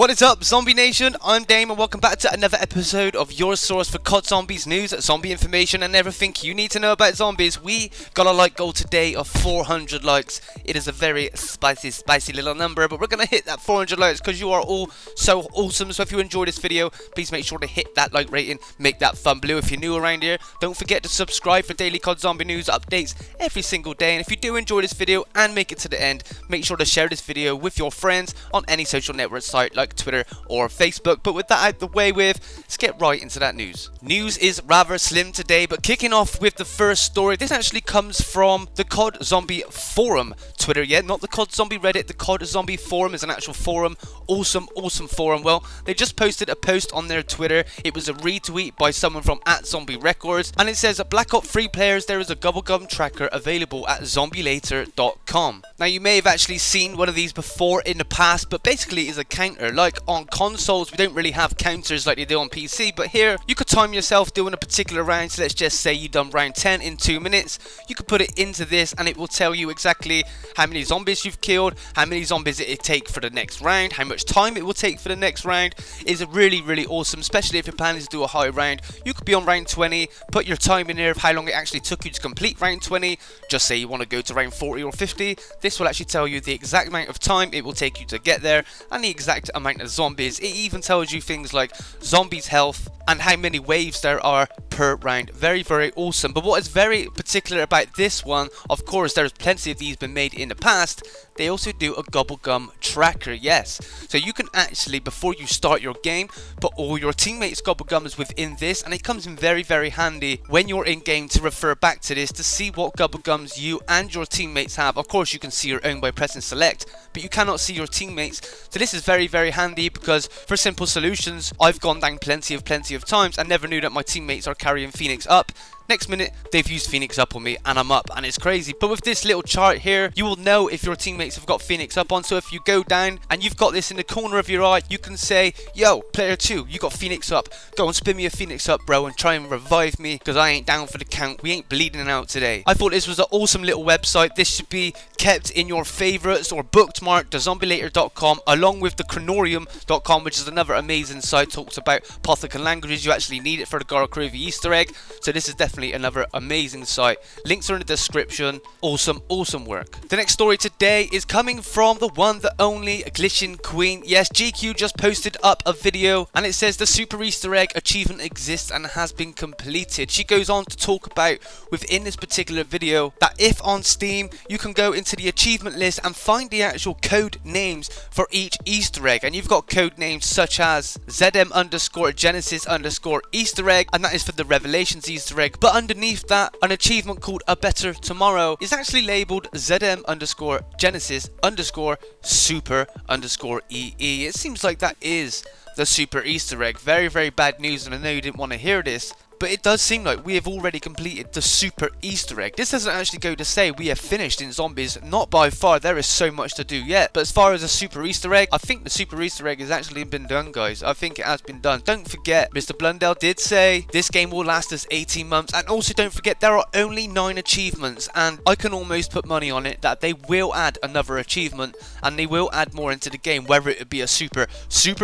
What is up, Zombie Nation? I'm Dame and welcome back to another episode of your source for COD Zombies news, zombie information and everything you need to know about zombies. We got a like goal today of 400 likes. It is a very spicy little number, but we're going to hit that 400 likes because you are all so awesome. So if you enjoyed this video, please make sure to hit that like rating, make that thumb blue if you're new around here. Don't forget to subscribe for daily COD Zombie news updates every single day. And if you do enjoy this video and make it to the end, make sure to share this video with your friends on any social network site like Twitter or Facebook. But with that out the way with, let's get right into that news. News is rather slim today, but kicking off with the first story, this actually comes from the COD Zombie forum Twitter, not the COD Zombie Reddit. The COD Zombie forum is an actual forum. Awesome forum. Well, they just posted a post on their Twitter. It was a retweet by someone from @ZombieRecords, and it says, Black Ops 3 players, there is a GOBBLE tracker available at zombielater.com. Now, you may have actually seen one of these before in the past, but basically it's a counter. Like on consoles, we don't really have counters like they do on PC, but here you could time yourself doing a particular round. So let's just say you done round 10 in 2 minutes. You could put it into this and it will tell you exactly how many zombies you've killed, how many zombies it take for the next round, how much time it will take for the next round. Is really awesome, especially if you're planning to do a high round. You could be on round 20, put your time in there of how long it actually took you to complete round 20. Just say you want to go to round 40 or 50. This will actually tell you the exact amount of time it will take you to get there and the exact amount of zombies. It even tells you things like zombies' health and how many waves there are per round. Very awesome. But what is very particular about this one, of course there's plenty of these been made in the past, they also do a GOBBLE tracker, yes. So you can actually, before you start your game, put all your teammates' GOBBLE within this, and it comes in very handy when you're in game to refer back to this to see what GOBBLE you and your teammates have. Of course you can see your own by pressing select, but you cannot see your teammates. So this is very handy because for simple solutions, I've gone down plenty of times and never knew that my teammates are carrying Phoenix up. Next minute, they've used Phoenix up on me and I'm up, and it's crazy. But with this little chart here, you will know if your teammates have got Phoenix up on. So if you go down and you've got this in the corner of your eye, you can say, yo, player 2, you got Phoenix up. Go and spin me a Phoenix up, bro, and try and revive me because I ain't down for the count. We ain't bleeding out today. I thought this was an awesome little website. This should be kept in your favorites or bookmarked to zombielater.com along with the cronorium.com, which is another amazing site. Talks about Pothic and languages. You actually need it for the Garcrovy Easter egg. So this is definitely another amazing site. Links are in the description. Awesome work. The next story today is coming from the one, the only Glitching Queen. Yes, GQ just posted up a video and it says the Super Easter Egg achievement exists and has been completed. She goes on to talk about within this particular video that if on Steam you can go into the achievement list and find the actual code names for each Easter egg, and you've got code names such as ZM_Genesis_Easter egg, and that is for the Revelations Easter egg. But underneath that, an achievement called A Better Tomorrow is actually labeled ZM_Genesis_Super_EE. It seems like that is the Super Easter egg. Very bad news, and I know you didn't want to hear this, but it does seem like we have already completed the Super Easter egg. This doesn't actually go to say we have finished in zombies. Not by far. There is so much to do yet. But as far as a Super Easter egg, I think the Super Easter egg has actually been done, guys. I think it has been done. Don't forget, Mr. Blundell did say this game will last us 18 months. And also don't forget, there are only 9 achievements. And I can almost put money on it that they will add another achievement. And they will add more into the game. Whether it would be a Super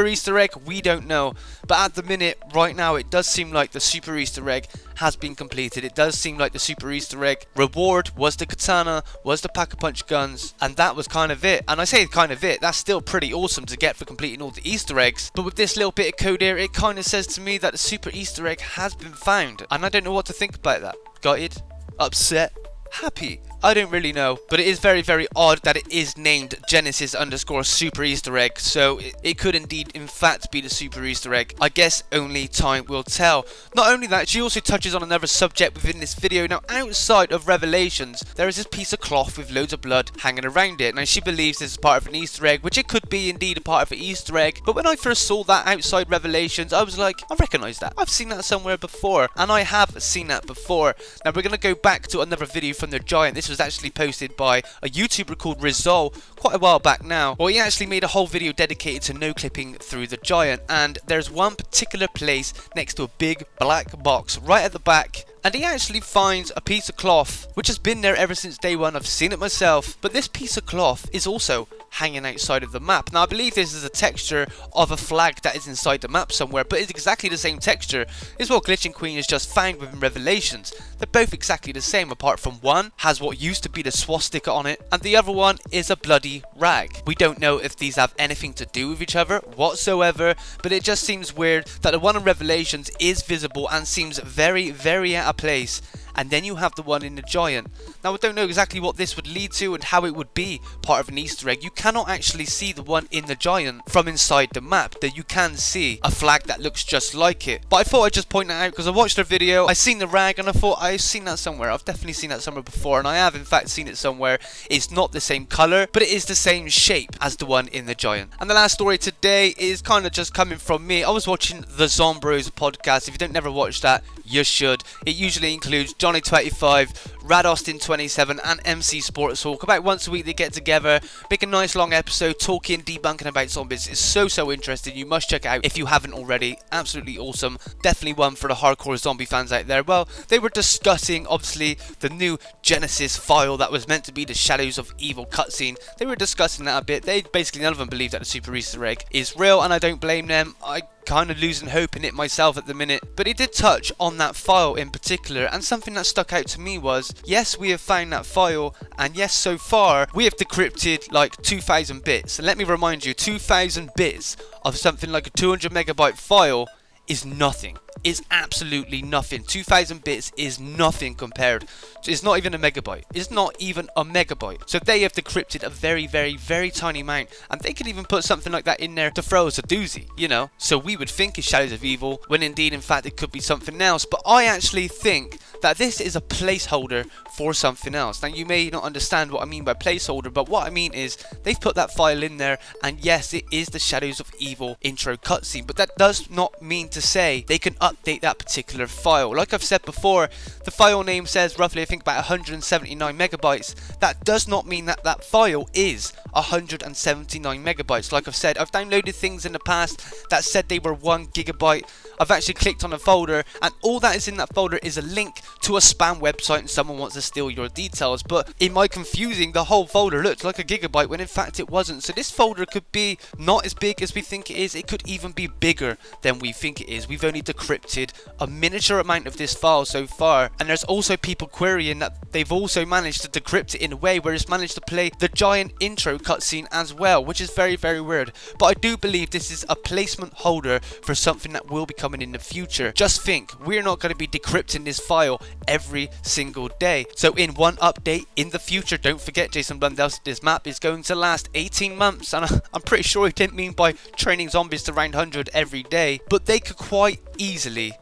Easter egg, we don't know. But at the minute, right now, it does seem like the Super Easter egg has been completed. It does seem like the Super Easter egg reward was the katana, was the pack-a-punch guns, and that was kind of it. And I say kind of it, that's still pretty awesome to get for completing all the Easter eggs. But with this little bit of code here, it kind of says to me that the Super Easter egg has been found, and I don't know what to think about that. Gutted? Upset? Happy? I don't really know, but it is very odd that it is named Genesis_Super Easter egg, so it could indeed in fact be the Super Easter egg. I guess only time will tell. Not only that, she also touches on another subject within this video. Now, outside of Revelations, there is this piece of cloth with loads of blood hanging around it. Now, she believes this is part of an Easter egg, which it could be indeed a part of an Easter egg, but when I first saw that outside Revelations, I was like, I recognise that. I've seen that somewhere before, and I have seen that before. Now, we're going to go back to another video from the Giant. This was actually posted by a YouTuber called Rizal quite a while back now. Well, he actually made a whole video dedicated to NoClipping through the Giant, and there's one particular place next to a big black box right at the back, and he actually finds a piece of cloth which has been there ever since day one. I've seen it myself, but this piece of cloth is also hanging outside of the map. Now I believe this is a texture of a flag that is inside the map somewhere, but it's exactly the same texture as what Glitching Queen has just found within Revelations. They're both exactly the same, apart from one has what used to be the swastika on it and the other one is a bloody rag. We don't know if these have anything to do with each other whatsoever, but it just seems weird that the one in Revelations is visible and seems very, very out of place, and then you have the one in the giant. Now I don't know exactly what this would lead to and how it would be part of an Easter egg. You cannot actually see the one in the giant from inside the map, though you can see a flag that looks just like it. But I thought I'd just point that out because I watched the video, I seen the rag and I thought I've seen that somewhere. I've definitely seen that somewhere before, and I have in fact seen it somewhere. It's not the same colour, but it is the same shape as the one in the giant. And the last story today is kind of just coming from me. I was watching the Zombros podcast. If you don't never watch that, you should. It usually includes Johnny25, Rad Austin 27 and mcsportzhawk. About once a week they get together, make a nice long episode talking, debunking about zombies. It's so interesting. You must check it out if you haven't already. Absolutely awesome. Definitely one for the hardcore zombie fans out there. Well, they were discussing obviously the new Genesis file that was meant to be the Shadows of Evil cutscene. They were discussing that a bit. They basically, none of them believe that the super Easter egg is real, and I don't blame them. I kind of losing hope in it myself at the minute, but it did touch on that file in particular, and something that stuck out to me was, yes, we have found that file, and yes, so far we have decrypted like 2,000 bits, and let me remind you, 2,000 bits of something like a 200 megabyte file is nothing. Is absolutely nothing. 2,000 bits is nothing compared. It's not even a megabyte. It's not even a megabyte. So they have decrypted a very tiny amount, and they could even put something like that in there to throw us a doozy, you know. So we would think it's Shadows of Evil, when indeed in fact it could be something else. But I actually think that this is a placeholder for something else. Now you may not understand what I mean by placeholder, but what I mean is they've put that file in there, and yes, it is the Shadows of Evil intro cutscene, but that does not mean to say they can update that particular file. Like I've said before, the file name says roughly I think about 179 megabytes. That does not mean that that file is 179 megabytes. Like I've said, I've downloaded things in the past that said they were 1 gigabyte. I've actually clicked on a folder, and all that is in that folder is a link to a spam website and someone wants to steal your details. But in my confusing, the whole folder looked like a gigabyte when in fact it wasn't. So this folder could be not as big as we think it is. It could even be bigger than we think it is. We've only decrypted a miniature amount of this file so far, and there's also people querying that they've also managed to decrypt it in a way where it's managed to play the giant intro cutscene as well, which is very weird. But I do believe this is a placement holder for something that will be coming in the future. Just think, we're not going to be decrypting this file every single day. So in one update in the future, don't forget Jason Blundell said this map is going to last 18 months, and I'm pretty sure he didn't mean by training zombies to round 100 every day, but they could quite easily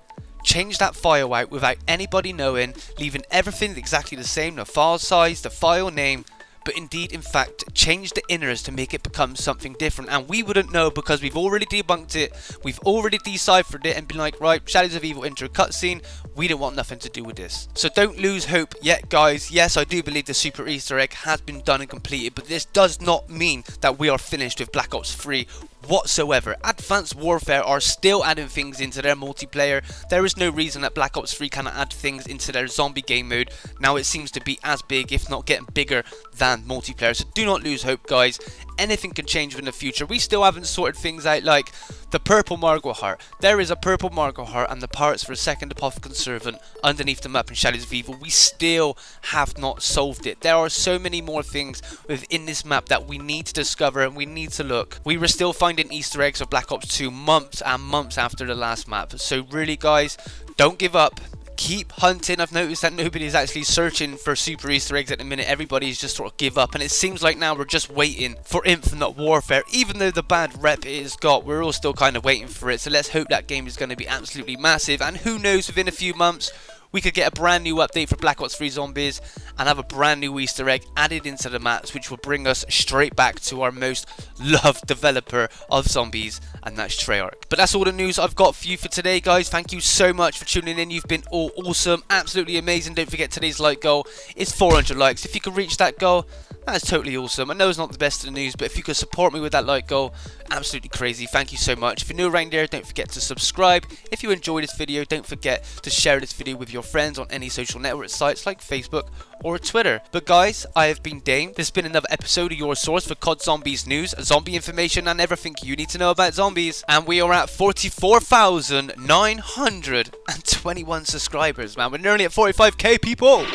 change that file out without anybody knowing, leaving everything exactly the same, the file size, the file name, but indeed in fact change the inners to make it become something different, and we wouldn't know because we've already debunked it, we've already deciphered it and been like, right, Shadows of Evil intro cutscene, we don't want nothing to do with this. So don't lose hope yet, guys. Yes, I do believe the super Easter egg has been done and completed, but this does not mean that we are finished with Black Ops 3 whatsoever. Advanced Warfare are still adding things into their multiplayer. There is no reason that Black Ops 3 cannot add things into their zombie game mode. Now it seems to be as big, if not getting bigger than multiplayer. So do not lose hope, guys. Anything can change in the future. We still haven't sorted things out like the purple Margot heart. There is a purple Margot heart and the parts for a second apothecary servant underneath the map in Shadows of Evil. We still have not solved it. There are so many more things within this map that we need to discover and we need to look. We were still finding Easter eggs of Black Ops 2 months and months after the last map. So really, guys, don't give up. Keep hunting. I've noticed that nobody's actually searching for super Easter eggs at the minute. Everybody's just sort of give up, and it seems like now we're just waiting for Infinite Warfare. Even though the bad rep it has got, we're all still kind of waiting for it. So let's hope that game is going to be absolutely massive, and who knows, within a few months we could get a brand new update for Black Ops 3 Zombies and have a brand new Easter egg added into the maps, which will bring us straight back to our most loved developer of zombies, and that's Treyarch. But that's all the news I've got for you for today, guys. Thank you so much for tuning in. You've been all awesome, absolutely amazing. Don't forget today's like goal is 400 likes. If you can reach that goal, That is totally awesome. I know it's not the best of the news, but if you could support me with that like goal, absolutely crazy. Thank you so much. If you're new around here, don't forget to subscribe. If you enjoyed this video, don't forget to share this video with your friends on any social network sites like Facebook or Twitter. But guys, I have been Dame. This has been another episode of your source for COD Zombies news, zombie information, and everything you need to know about zombies. And we are at 44,921 subscribers, man. We're nearly at 45k, people.